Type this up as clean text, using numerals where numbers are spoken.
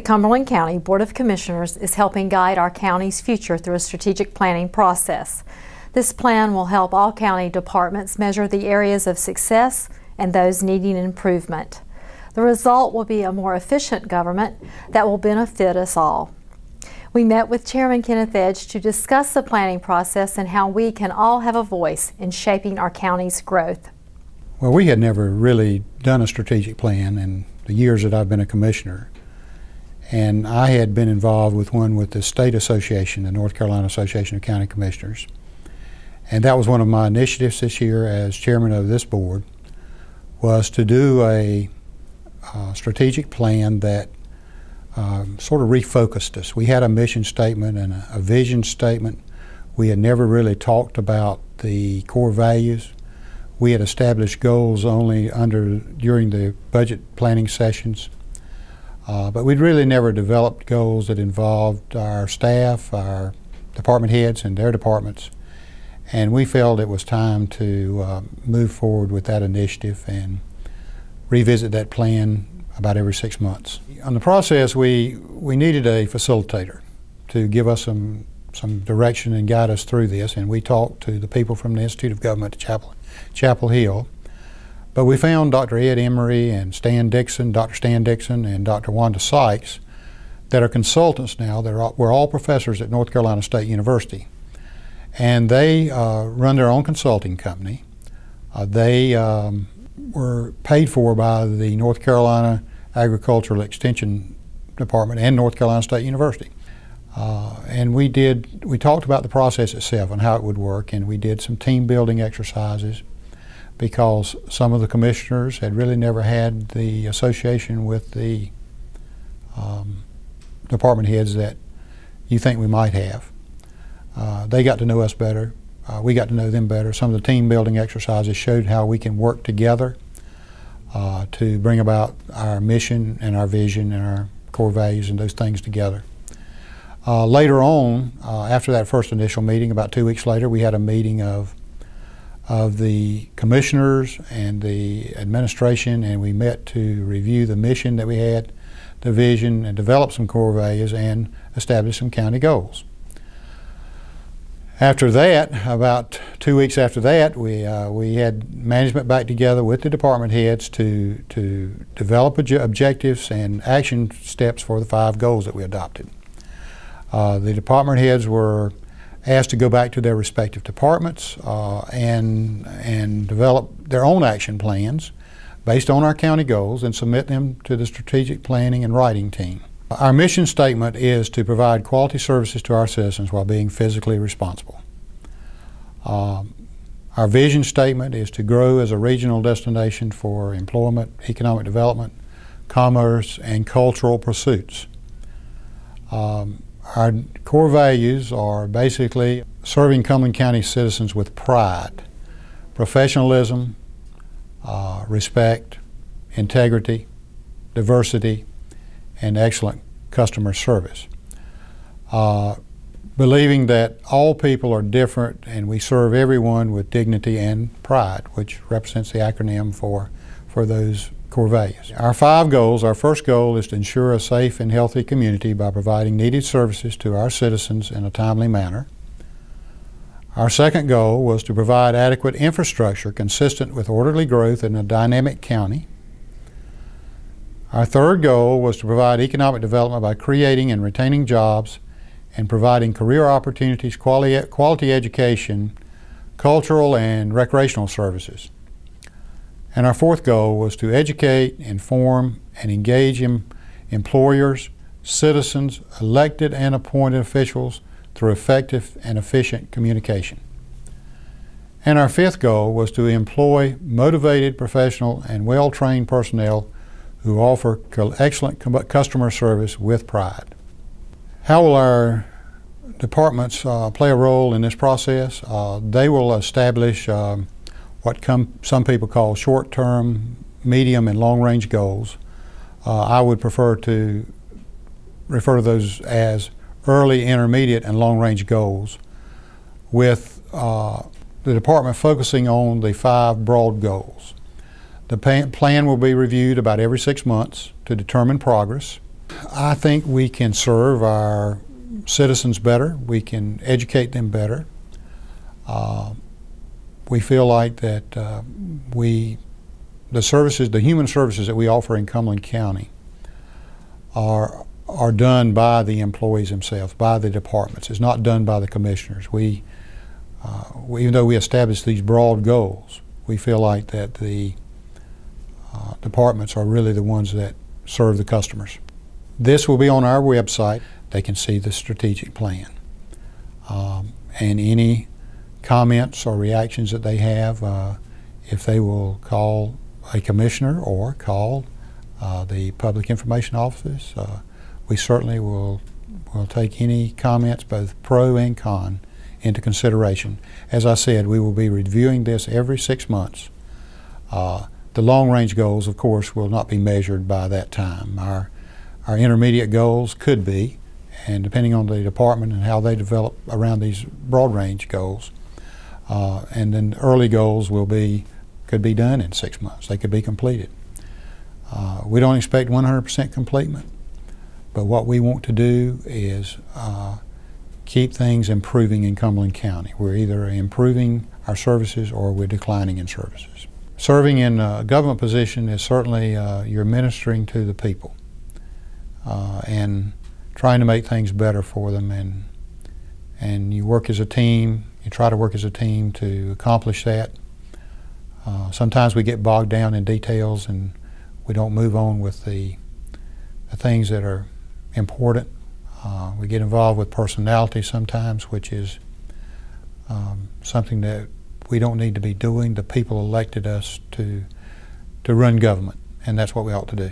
Cumberland County Board of Commissioners is helping guide our county's future through a strategic planning process. This plan will help all county departments measure the areas of success and those needing improvement. The result will be a more efficient government that will benefit us all. We met with Chairman Kenneth Edge to discuss the planning process and how we can all have a voice in shaping our county's growth. Well, we had never really done a strategic plan in the years that I've been a commissioner. And I had been involved with one with the state association, the North Carolina Association of County Commissioners. And that was one of my initiatives this year as chairman of this board, was to do a strategic plan that sort of refocused us. We had a mission statement and a vision statement. We had never really talked about the core values. We had established goals only during the budget planning sessions. But we'd really never developed goals that involved our staff, our department heads and their departments. And we felt it was time to move forward with that initiative and revisit that plan about every 6 months. On the process, we needed a facilitator to give us some direction and guide us through this, and we talked to the people from the Institute of Government at Chapel Hill. But we found Dr. Ed Emery and Dr. Stan Dixon and Dr. Wanda Sykes that are consultants now. We're all professors at North Carolina State University. And they run their own consulting company. They were paid for by the North Carolina Agricultural Extension Department and North Carolina State University. And we talked about the process itself and how it would work, and we did some team building exercises because some of the commissioners had really never had the association with the department heads that you think we might have. They got to know us better. We got to know them better. Some of the team building exercises showed how we can work together to bring about our mission and our vision and our core values and those things together. Later on, after that first initial meeting, about 2 weeks later, we had a meeting of the commissioners and the administration, and we met to review the mission that we had, the vision, and develop some core values and establish some county goals. After that, about 2 weeks after that, we had management back together with the department heads to develop objectives and action steps for the 5 goals that we adopted. The department heads were asked to go back to their respective departments and develop their own action plans based on our county goals and submit them to the strategic planning and writing team. Our mission statement is to provide quality services to our citizens while being physically responsible. Our vision statement is to grow as a regional destination for employment, economic development, commerce, and cultural pursuits. Our core values are basically serving Cumberland County citizens with pride, professionalism, respect, integrity, diversity, and excellent customer service. Believing that all people are different and we serve everyone with dignity and pride, which represents the acronym for those core values. Our 5 goals, our first goal is to ensure a safe and healthy community by providing needed services to our citizens in a timely manner. Our second goal was to provide adequate infrastructure consistent with orderly growth in a dynamic county. Our third goal was to provide economic development by creating and retaining jobs and providing career opportunities, quality education, cultural and recreational services. And our fourth goal was to educate, inform, and engage employers, citizens, elected and appointed officials through effective and efficient communication. And our fifth goal was to employ motivated, professional, and well-trained personnel who offer excellent customer service with pride. How will our departments play a role in this process? They will establish what some people call short-term, medium, and long-range goals. I would prefer to refer to those as early, intermediate, and long-range goals, with the department focusing on the 5 broad goals. The plan will be reviewed about every 6 months to determine progress. I think we can serve our citizens better. We can educate them better. We feel like that the human services that we offer in Cumberland County are done by the employees themselves, by the departments. It's not done by the commissioners. Even though we establish these broad goals, we feel like that the departments are really the ones that serve the customers. This will be on our website. They can see the strategic plan. And any comments or reactions that they have, if they will call a commissioner or call the public information office, we certainly will take any comments, both pro and con, into consideration. As I said, we will be reviewing this every 6 months. The long-range goals, of course, will not be measured by that time. Our intermediate goals could be, and depending on the department and how they develop around these broad-range goals, and then early goals could be done in 6 months. They could be completed. We don't expect 100% completion, but what we want to do is keep things improving in Cumberland County. We're either improving our services or we're declining in services. Serving in a government position is certainly you're ministering to the people and trying to make things better for them, and you work as a team. You try to work as a team to accomplish that. Sometimes we get bogged down in details and we don't move on with the things that are important. We get involved with personality sometimes, which is something that we don't need to be doing. The people elected us to run government, and that's what we ought to do.